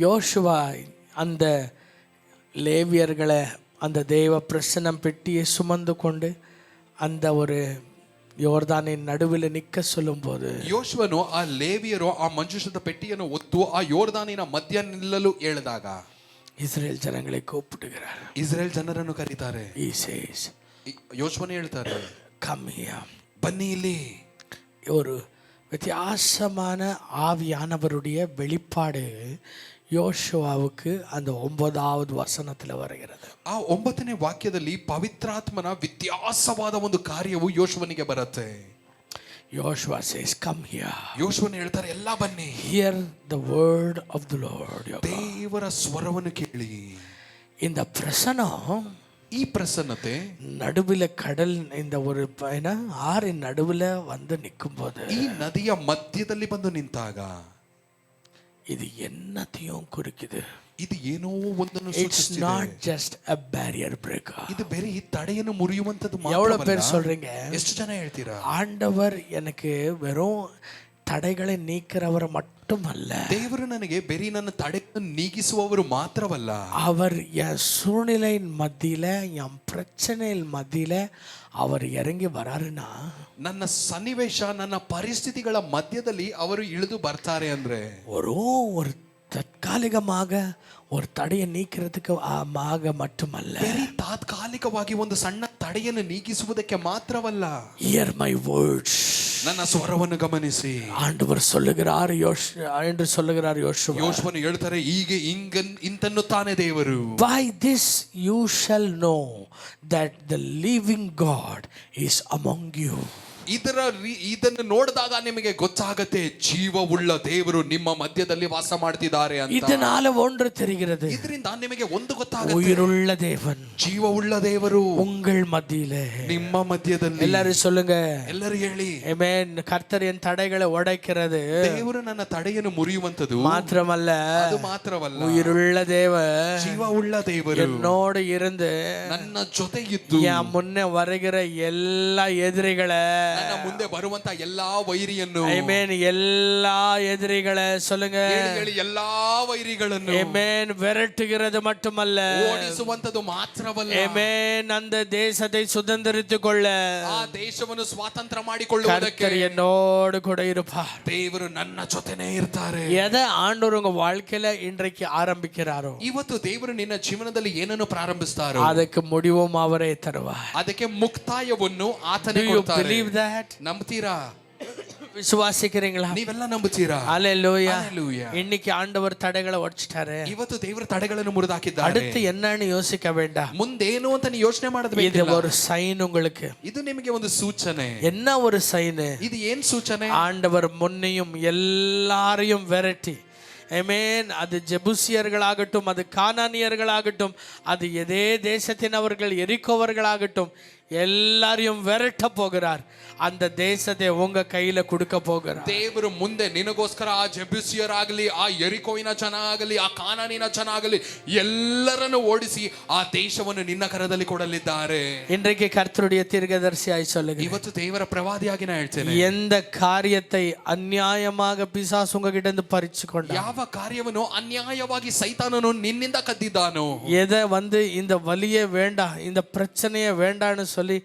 யோசுவா அந்த லேவியர்களை அந்த தேவ பிரசன்னம் பெட்டியை சுமந்து கொண்டு அந்த ஒரு ಯೋರ್ದಾನಿನ ನಡುವಿನ ನಿಕ್ಕ சொல்லும்போது ಯೋಶುವನು ಆ ಲೇವಿಯರು ಆ ಮಂಜೂಷದ ಪೆಟ್ಟಿಯನ್ನು ಒತ್ತು ಆ ಯೋರ್ದಾನಿನ ಮಧ್ಯ ನಿಲ್ಲಲು ಹೇಳಿದಾಗ ಇಸ್ರೇಲ್ ಜನங்களை கூப்பிடுகிறார். ಇಸ್ರೇಲ್ ಜನರನ್ನು ಕರೀತಾರೆ. he says ಯೋಶುವನು ಹೇಳ್ತಾರೆ, come here, ಬನ್ನಿ ಇಲ್ಲಿ. ஒரு வித்தியாசமான ஆவியானவருடைய வெளிப்பாடு யோசுவாவுக்கு அந்த 9வது வசனத்தில் வருகிறது. ಆ 9ನೇ ವಾಕ್ಯದಲ್ಲಿ ಪವಿತ್ರಾತ್ಮನ ವ್ಯತ್ಯಾಸವಾದ ಒಂದು ಕಾರ್ಯವು ಯೋಶುವನಿಗೆ ಬರುತ್ತೆ. Joshua says, come here. ಯೋಶುವನು ಹೇಳ್ತಾರೆ, ಎಲ್ಲ ಬನ್ನಿ. Hear the word of the Lord. ದೇವರ ಸ್ವರವನ್ನು ಕೇಳಿ. இந்த பிரசனம், ಈ ಪ್ರಸನ್ನತೆ நடுவில் கடல் இந்த ஒரு ஆறின் நடுவில் வந்து நிற்கும்போது, ಈ ನದಿಯ ಮಧ್ಯದಲ್ಲಿ ಬಂದು ನಿಂತಾಗ இது என்னத்தையும் குறிக்குது. ಇದು ಏನೋ ಒಂದನ್ನು It's not just a barrier breaker. ಇದು ಬೇರೆ ಈ ತಡೆಯನ್ನು ಮುರಿಯುವಂತದ್ದು ಮಾತ್ರವಲ್ಲ. எவ்வளவு பேர் சொல்றீங்க? ಎಷ್ಟು ಜನ ಹೇಳ್ತೀರಾ? ஆண்டவர் எனக்கு வெறும் தடைகளை நீக்கிறவர் மட்டுமல்ல, ದೇವರು ನನಗೆ ಬೇರೆ ನನ್ನ ತಡೆಯನ್ನು ನೀಗಿಸುವವರು ಮಾತ್ರವಲ್ಲ, அவர் என் சூழ்நிலையின் மத்தியில, என் பிரச்சனையின் மத்தியில அவர் இறங்கி வராருன்னா, ನನ್ನ ಸನ್ನಿವೇಶ ನನ್ನ ಪರಿಸ್ಥಿತಿಗಳ ಮಧ್ಯದಲ್ಲಿ ಅವರು ಇಳಿದು ಬರ್ತಾರೆ ಅಂದ್ರೆ ஒரு தற்காலிகமாக ஒரு தடையை நீக்கிறதுக்கு மட்டுமல்ல, ತಾತ್ಕಾಲಿಕವಾಗಿ ಒಂದು ಸಣ್ಣ ತಡೆಯನ್ನು ನೀಗಿಸುವುದಕ್ಕೆ ಮಾತ್ರವಲ್ಲ. hear my words, ನನ್ನ ಸ್ವರವನ್ನು ಗಮನಿಸಿ. ஆண்டவர் சொல்லுகிறார் என்று சொல்லுகிறார் யோசுவா. ಯೋಶುವನು ಹೇಳ್ತಾರೆ, ಹೀಗೆ ಇಂತನ್ನುತ್ತಾನೆ ದೇವರು. by this you shall know that the living God is among you. ಇದನ್ನು ನೋಡಿದಾಗ ನಿಮಗೆ ಗೊತ್ತಾಗತ್ತೆ, ಜೀವವುಳ್ಳ ದೇವರು ನಿಮ್ಮ ಮಧ್ಯದಲ್ಲಿ ವಾಸ ಮಾಡ್ತಿದ್ದಾರೆ ಅಂತ. இதனால ஒன்று தெரிகிறது, ಇದರಿಂದ ನಿಮಗೆ ಒಂದು ಗೊತ್ತಾಗುತ್ತೆ, உயிருள்ள தேவன், ಜೀವವುಳ್ಳ ದೇವರು உங்கள் மத்தியிலே, ನಿಮ್ಮ ಮಧ್ಯದಲ್ಲಿ. எல்லாரும் சொல்லுங்க, ಎಲ್ಲರೂ ಹೇಳಿ, ஆமென். கர்த்தர் என் தடைகளை உடைக்கிறது, ದೇವರು ನನ್ನ ತಡೆಯನ್ನು ಮುರಿಯುವಂತದ್ದು மாத்திரமல்ல, ಅದು ಮಾತ್ರವಲ್ಲ, உயிருள்ள தேவன், ಜೀವವುಳ್ಳ ದೇವರು என்னோடு இருந்து ನನ್ನ ಜೊತೆ ಇದ್ದು என் முன்னே வருகிற எல்லா எதிரிகளை, ನನ್ನ ಮುಂದೆ ಬರುವಂತ ಎಲ್ಲಾ ವೈರಿಯನ್ನು, ಆಮೆನ್, எல்லா எதிரிகளை சொல்லுங்க, ಹೇಳಿ ಎಲ್ಲಾ ವೈರಿಗಳನ್ನು, ஆமென், விரட்டுகிறது மட்டுமல்ல, ಓಡಿಸುವಂತದ್ದು ಮಾತ್ರವಲ್ಲ, ஆமென், அந்த தேசத்தை சுதந்தரித்துக் கொள்ள, ಆ ದೇಶವನ್ನು ಸ್ವಾತಂತ್ರ್ಯ ಮಾಡಿಕೊಳ್ಳುವುದಕ್ಕೆ கர்த்தர் என்னோடு கூட இருப்பார். ದೇವರು ನನ್ನ ಜೊತೆನೇ ಇರ್ತಾರೆ. எதை ஆண்டவர் உங்க வாழ்க்கையில இன்றைக்கு ஆரம்பிக்கிறாரோ, ಇವತ್ತು ದೇವರು ನಿನ್ನ ಜೀವನದಲ್ಲಿ ಏನನ್ನು ಪ್ರಾರಂಭಿಸ್ತಾರೋ ಅದಕ್ಕೆ முடிவும் அவரೇ தருவார். ಅದಕ್ಕೆ ಮುಕ್ತಾಯವನ್ನು ಆತನೇ Do you ಕೊಡ್ತಾರೆ. believe that? ನಂಬ್ತೀರಾ? விசுவாசிக்கிறீங்களா? ನೀವೆಲ್ಲ ನಂಬುತ್ತೀರಾ? ஹல்லேலூயா. Hallelujah. இன்னைக்கு ஆண்டவர் தடைகளை உடைச்சிட்டாரு. ಇವತ್ತು ದೇವರು ತಡೆಗಳನ್ನು ಮುರಿದಾಕಿದ್ದಾರೆ. அடுத்து என்னன்னு யோசிக்க வேண்டாம். ಮುಂದೇನು ಅಂತ ನೀವು ಯೋಚನೆ ಮಾಡೋದು இது ಬೇಕಿಲ್ಲ. ஒரு சைன் உங்களுக்கு. ಇದು ನಿಮಗೆ ಒಂದು ಸೂಚನೆ. என்ன ஒரு சைன்? ಇದು ಏನ್ ಸೂಚನೆ? ஆண்டவர் முன்னையும் எல்லாரையும் விரட்டி, ஆமென், அது ஜெபூசியர்களாகட்டும், அது கானானியர்களாகட்டும், அது எதே தேசத்தினவர்கள், எரிக்கோவர்களாகட்டும், எல்லாரையும் விரட்ட போகிறார். அந்த தேசத்தை உங்க கையில கொடுக்க போகிறார். ದೇವರು ಮುಂದೆ ನಿನಗೋಸ್ಕರ ಆ ಜೆಬೂಸಿಯರಾಗಲಿ, ಆ ಯೆರಿಕೋವಿನ ಜನ ಆಗಲಿ, ಆ ಕಾನಾನಿನ ಜನ ಆಗಲಿ, ಎಲ್ಲರನ್ನು ಓಡಿಸಿ ಆ ದೇಶವನ್ನು ನಿನ್ನ ಕರದಲ್ಲಿ ಕೊಡಲಿದ್ದಾರೆ. இன்றைக்கு கர்த்தருடைய தீர்க்கதரிசியாய் சொல்லுங்க, ಇವತ್ತು ದೇವರ ಪ್ರವಾದಿಯಾಗಿ ನಾನು ಹೇಳ್ತೇನೆ, எந்த காரியத்தை அநியாயமாக பிசாசு உங்ககிட்ட இருந்து பறிச்சு கொண்ட, ಯಾವ ಕಾರ್ಯವನ್ನು ಅನ್ಯಾಯವಾಗಿ ಸೈತಾನನು ನಿನ್ನಿಂದ ಕದ್ದಿದ್ದಾನೋ, எதை இந்த வலியே வேண்டாம், இந்த பிரச்சனையே வேண்டான்னு சொல்லி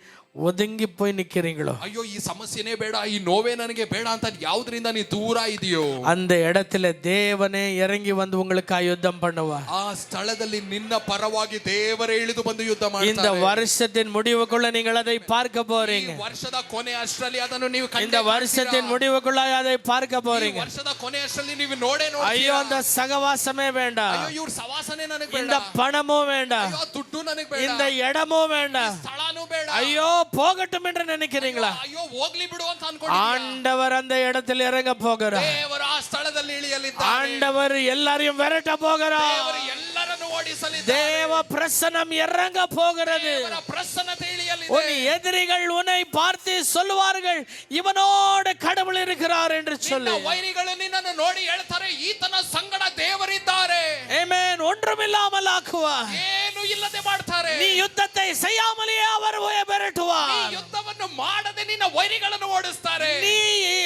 ஒதுங்கி போய் நிக்கிறீங்களோ, ಅಯ್ಯೋ ಈ ಸಮಸ್ಯೆನೇ ಬೇಡ, ಈ ನೋವೇ ನನಗೆ ಬೇಡ ಅಂತ ಯಾವುದರಿಂದ ನೀ ದೂರ ಇದೆಯೋ, அந்த இடத்துல தேவனே இறங்கி வந்து உங்களுக்கு யுத்தம் பண்ணுவார். ಆ ಸ್ಥಳದಲ್ಲಿ ನಿನ್ನ ಪರವಾಗಿ ದೇವರೇ ಇಳಿದು ಬಂದು ಯುದ್ಧ ಮಾಡ್ತಾರೆ. இந்த வருஷத்தின் முடிவுக்குள்ள நீங்கள் அதை பார்க்க போறீங்க. ವರ್ಷದ ಕೊನೆ ಅಷ್ಟರಲ್ಲಿ ಅದನ್ನು ನೀವು இந்த வருஷத்தின் முடிவுக்குள்ள அதை பார்க்க போறீங்க. ವರ್ಷದ ಕೊನೆ ಅಷ್ಟರಲ್ಲಿ ನೀವು ನೋಡೇ ஐயோ, அந்த சகவாசமே வேண்டாம், ಅಯ್ಯೋ ಇವ್ರ ಸವಾಸನೆ ನನಗೆ ಬೇಡ, இந்த பணமும் வேண்டாம், ಅಯ್ಯೋ ದುಡ್ಡು ನನಗೆ ಬೇಡ, இந்த இடமும் வேண்டாம், ಸ್ಥಳನೂ ಬೇಡ, ஐயோ போகட்டும் என்று நினைக்கிறீங்களா? ಅಯ್ಯೋ ಹೋಗ್ಲಿ ಬಿಡು ಅಂತ ಅನ್ಕೊಂಡು ஆண்டவர் அந்த இடத்தில் இறங்க போகிறார். ದೇವರು ಆ ಸ್ಥಳದಲ್ಲಿ ಇಳಿಯಲಿದ್ದಾರೆ. ஆண்டவர் எல்லாரையும் விரட்ட போகிறார். ದೇವರು ಎಲ್ಲರನ್ನು ಓಡಿಸಲಿದ್ದಾರೆ. தேவ பிரசன்னம் இறங்க போகிறது. ದೇವರ ಪ್ರಸನ್ನತೆ ಇಳಿಯಲಿದೆ. உன் எதிரிகள் உன்னை பார்த்து சொல்வார்கள், இவனோடு கடவுள் இருக்கிறார் என்று சொல்லி. ನಿನ್ನ ವೈರಿಗಳು ನಿನ್ನನ್ನು ನೋಡಿ ಹೇಳ್ತಾರೆ, ಈತನ ಸಂಗಡ ದೇವರಿದ್ದಾರೆ. ಆಮೆನ್. ஒன்றுமில்லாமல் ஆக்குவார், ಏನು ಇಲ್ಲದೆ ಮಾಡ್ತಾರೆ. நீ யுத்தத்தை செய்யாமலே அவர் விரட்டுவார். ನೀ ಯುದ್ಧವನ್ನು ಮಾಡದೆ ನಿನ್ನ ವೈರಿಗಳನ್ನು ಓಡಿಸ್ತಾರೆ. நீ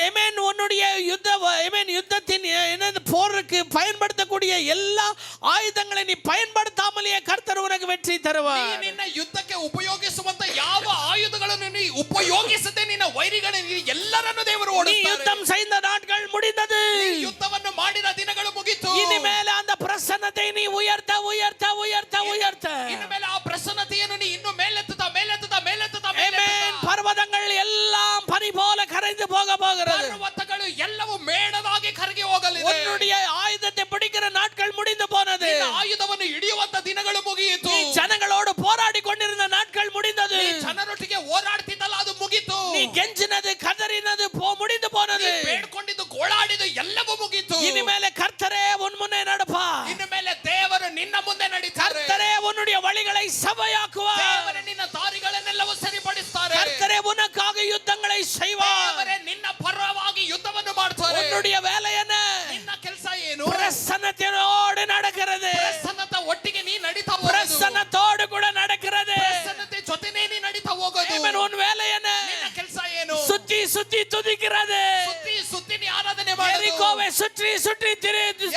ஆமென் உன்னுடைய யுத்தத்தின் போருக்கு பயன்படுத்த இருக்கக்கூடிய எல்லா ஆயுதங்களை நீ பயன்படுத்தாமலேயே கர்த்தர் உனக்கு வெற்றி தருவார். ನಿನ್ನ ಯುದ್ಧಕ್ಕೆ ಉಪಯೋಗಿಸುವಂತ ಯಾವ ಆಯುಧಗಳನ್ನು ನೀ ಉಪಯೋಗಿಸದೆ ನಿನ್ನ ವೈರಿಗಳನ್ನು ಎಲ್ಲರನ್ನು ದೇವರು நீ ಓಡಿಸ್ತಾರೆ. யுத்தம் செய்த நாட்கள் முடிந்தது. ಯುದ್ಧವನ್ನು ಮಾಡಿದ ದಿನಗಳು ಮುಗಿತು. இனிமேல் அந்த பிரசன்னத்தை நீ உயர்த்த உயர்த்த உயர்த்த உயர்த்த ಇನ್ಮೇಲೆ ಆ ಪ್ರಸನ್ನತೆಯನ್ನು ನೀ ಇನ್ನು ಮೇಲೆತ್ತುತ್ತಾ ಮೇಲೆತ್ತುತ್ತಾ ಮೇಲೆತ್ತುತ್ತಾ ஆமென். பர்வதங்கள் எல்லாம் பனி போல கரைந்து போக போகிறது. ಪರ್ವತಗಳು ಎಲ್ಲವೂ ಮೇಣವಾಗಿ ಕರಗಿ ಹೋಗಲಿದೆ. உன்னுடைய ஆயுதத்தை பிடிக்கிற நாட்கள் முடிந்து போனது. ಆಯುಧವನ್ನು ಹಿಡಿಯುವಂತ ದಿನಗಳು ಮುಗಿಯಿತು. நீ ஜனங்களோடு போராடி கொண்டிருந்த நாட்கள் முடிந்தது. ಜನರೊಟ್ಟಿಗೆ ಹೋರಾಡ್ತಿದ್ದಲ್ಲ ಅದು ಮುಗಿತು. நீ கெஞ்சினது கதறினது முடிந்து போனது. ಬೇಡ್ಕೊಂಡಿದ್ದು ಗೋಳಾಡಿದ್ದು ಎಲ್ಲವೂ ಮುಗಿತು. இனிமேல கர்த்தரே உன் முன்னே நடப்பார். ಇನ್ಮೇಲೆ ದೇವರು ನಿನ್ನ ಮುಂದೆ ನಡೀತಾರೆ. கர்த்தரே உன்னுடைய வழிகளை செவ்வையாக்குவார். ದೇವರು ನಿನ್ನ ದಾರಿಗಳನ್ನೆಲ್ಲವೂ ಸರಿಪಡಿಸುತ್ತಾರೆ. கர்த்தரே உனக்காக யுத்தங்களை செய்வார். ದೇವರೇ ನಿನ್ನ ಪರವಾಗಿ ಯುದ್ಧವನ್ನು ಮಾಡ್ತಾರೆ. உன்னுடைய வேலை என்ன? ನಿನ್ನ ಕೆಲಸ ಏನು? பிரசன்னத்தோடு நடக்கிறது. ಪ್ರಸನ್ನತ ಒಟ್ಟಿಗೆ ನೀ ನಡೀತಾ ಹೋಗೋದು. பிரசன்னத்தோடு கூட நடக்கிறது. ಪ್ರಸನ್ನತೆ ಜೊತೆನೇ ನೀ ನಡೀತಾ ಹೋಗೋದು. ஆமென். உன் வேலை என்ன? ನಿನ್ನ ಕೆಲಸ ಏನು? சுத்தி சுத்தி துதிக்கிறது. ಸುತ್ತಿ ಸುತ್ತಿ ನೀ ಆರಾಧನೆ ಮಾಡೋದು. எரிகோவை சுற்றி சுற்றி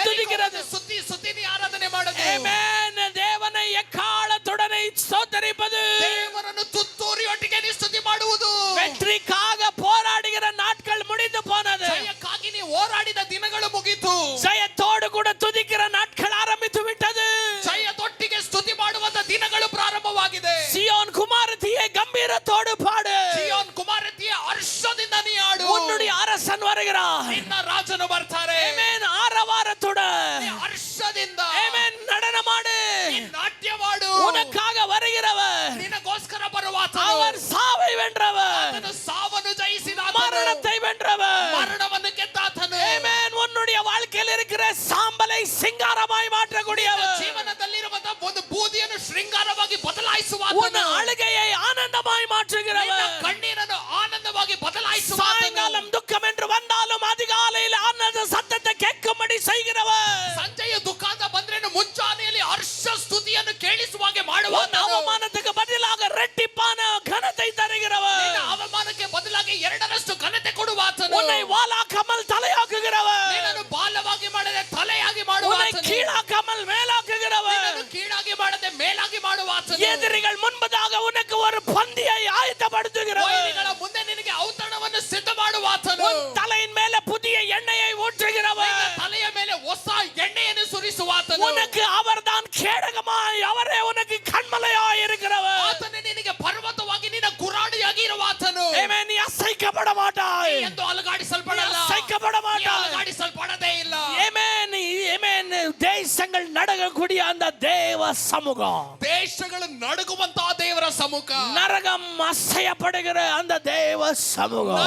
துதிக்கிறது. ಸುತ್ತಿ ಸುತ್ತಿ ನೀ ಆರಾಧನೆ ಮಾಡೋದು. ஆமென். தேவனை எக்காலத்துடனே ஸ்தோத்தரிப்பது. ದೇವರನ್ನು ತುತ್ತೂರಿಯೊಟ್ಟಿಗೆ ನೀ ಸ್ತುತಿ ಮಾಡುವುದು. வெற்றிக்காக போராடுகிற நாட்கள் முடிந்து போனது. ಜಯಕ್ಕಾಗಿ ನೀ ಹೋರಾಡಿದ ದಿನಗಳು ಮುಗಿತು. ஜெயத்தோடு கூட துதிக்கிற நாட்கள் ஆரம்பித்து விட்டது. ಜಯದೊಟ್ಟಿಗೆ ಸ್ತುತಿ ಮಾಡುವಂತ ದಿನಗಳು ಪ್ರಾರಂಭವಾಗಿದೆ. சியோன் குமாரத்தியே கம்பீரத்தோடு பாடு. ಸಿಯೋನ್ ಕುಮಾರತಿಯ ಹರ್ಷದಿಂದ ನೀ ಆಡು. உன்னுடைய அரசன் வருகிறார். ನಿನ್ನ ರಾಜನು ಬರ್ತಾರೆ. ஆமென். ஆரவாரத்துடன் ನೀ ಹರ್ಷದಿಂದ ஆமென் நடனமாடு. ನೀ ನಾಟ್ಯ ಮಾಡು. உனக்காக வருகிறவர் ನಿನಗೋಸ್ಕರ ಬರುವಾತನು. அவர் சாவை வென்றவர். ಆತನು ಸಾವನ್ನು ಜಯಿಸಿದ மரணத்தை வென்றவர். ಮರಣವನ್ನು ಗೆದ್ದಾತನು. ஆமென். உன்னுடைய வாழ்க்கையில் இருக்கிற சாம்பலை சிங்காரமாய் மாற்றக்கூடியவர். ಜೀವನದಲ್ಲಿರುವಂತ ಒಂದು ಬೂದಿಯನ್ನು ಶೃಂಗಾರವಾಗಿ உன் ಬದಲಾಯಿಸುವಾತನು. அழுகையை ஆனந்தமாய் மாற்றுகிறவர். ಕಣ್ಣೀರನ್ನು ಆನಂದವಾಗಿ ಬದಲಾಯಿಸುವಾತನು. சாயங்காலம் துக்கம் என்று வந்தாலும் அதிகாலையில் ஆனந்த சத்தத்தை கேட்கும்படி செய்கிறவர். ಸಂಜೆಯ ದುಃಖ ಅಂತ ಬಂದ್ರೇನು ಮುಂಜಾನೆಯಲ್ಲಿ ಹರ್ಷ ಸ್ತುತಿಯನ್ನು ಕೇಳಿಸುವಾಗೆ உன் ಮಾಡುವಾತನು. அவமானத்துக்கு பதிலாக ரெட்டிப்பான கனத்தை தருகிறவர். ನಿನ್ನ ಅವಮಾನಕ್ಕೆ ಬದಲಾಗಿ ಎರಡರಷ್ಟು ಘನತೆ ಕೊಡುವಾತನು. உன்னை வாலாக்காமல் தலையாக்குகிறவர். ನಿನ್ನನ್ನು ಬಾಲವಾಗಿ ಮಾಡದೆ ತಲೆಯಾಗಿ உன்னை ಮಾಡುವಾತನು. கீழாக்காமல் மேலாக்குகிறவர். ನಿನ್ನನ್ನು ಕೀಳಾಗಿ ಮಾಡದೆ ಮೇಲಾಗಿ ಮಾಡುವಾತನು. எதிரிகள் முன்பதாக உனக்கு ஒரு பந்தியை ஆயத்தப்படுத்துகிறவர். ವೈರಿಗಳ ಮುಂದೆ ನಿನಗೆ ಔತಣವನ್ನು ಸಿದ್ಧ ಮಾಡುವಾತನು. உன் தலையின் மேல புதிய எண்ணெயை ஊற்றுகிறவர். ನಿನ್ನ ತಲೆಯ ಮೇಲೆ ಹೊಸ ಎಣ್ಣೆಯನ್ನು ಸುರಿಸುವಾತನು. உனக்கு அவர்தான் கேடகமாய், அவரே உனக்கு கண்மலையாய் இருக்கிறவர். ಆತನೇ ನಿನಗೆ ಪರ್ವತವಾಗಿ ನಿನ್ನ ಗುರಾಣಿಯಾಗಿ ಇರುವಾತನು. ஆமென். நீ அசைக்கப்பட மாட்டாய். ಎಂದು ಅಲುಗಾಡಿಸಲ್ಪಡಲ್ಲ. அசைக்கப்பட ನೀ மாட்டாய். ಅಲುಗಾಡಿಸಲ್ಪಡದೇ ಇಲ್ಲ. ஆமென். ஆமென். தேசங்கள் நடக்கக்கூடிய அந்த தேவ சமூகம், ದೇಶಗಳು ನಡುಗುವಂತಹ ದೇವರ ಸಮ್ಮುಖ, நரகம் அசையப்படுகிற அந்த தேவ சமூகம்,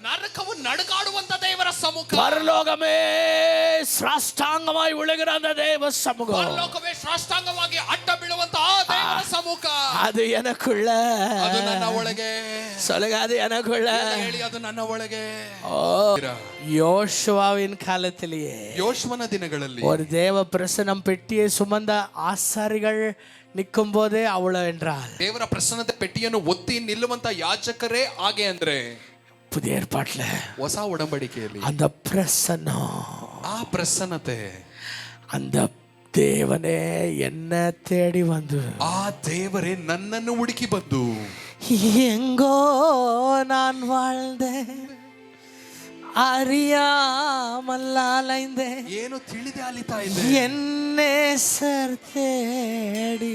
ನರಕವು ನಡುಗಾಡುವಂತ ದೇವರ ಸಮ್ಮುಖ, பரலோகமே சாஷ்டாங்கமாய் விழுகிற அந்த தேவ சமூகம், ಪರಲೋಕವೇ ಸಾಷ್ಟಾಂಗವಾಗಿ ಅಡ್ಡ ಬೀಳುವಂತಹ ದೇವರ ಸಮ್ಮುಖ, அது எனக்குள்ள. ಅದು ನನ್ನ ಒಳಗೆ. சொல்லுங்க, அது எனக்குள்ள. ಹೇಳಿ, ಅದು ನನ್ನ ಒಳಗೆ. யோசுவாவின் காலத்திலேயே ಯೋಶುವನ ದಿನಗಳಲ್ಲಿ ஒரு தேவ பிரசனம் பெட்டியை சுமந்த ஆசாரிகள் நிற்கும் போதே அவ்வளவு என்றால், ದೇವರ ಪ್ರಸನ್ನತೆ ಪೆಟ್ಟಿಯನ್ನು ಒತ್ತಿ ನಿಲ್ಲುವಂತ ಯಾಜಕರೇ ಹಾಗೆ ಅಂದ್ರೆ புதிய ஏற்பாட்டுல ಹೊಸ ಒಡಂಬಡಿಕೆಯಲ್ಲಿ அந்த பிரசன்னம், ಆ ಪ್ರಸನ್ನತೆ, அந்த தேவனே என்ன தேடி வந்து, ಆ ದೇವರೇ ನನ್ನನ್ನು ಹುಡುಕಿ ಬಂದು, எங்கோ நான் வாழ்ந்தேன், அறியாமல் அலைந்தேன், ಏನು ತಿಳಿದೆ ಅಲಿತಾ ಇದೆ, என்னே தேடி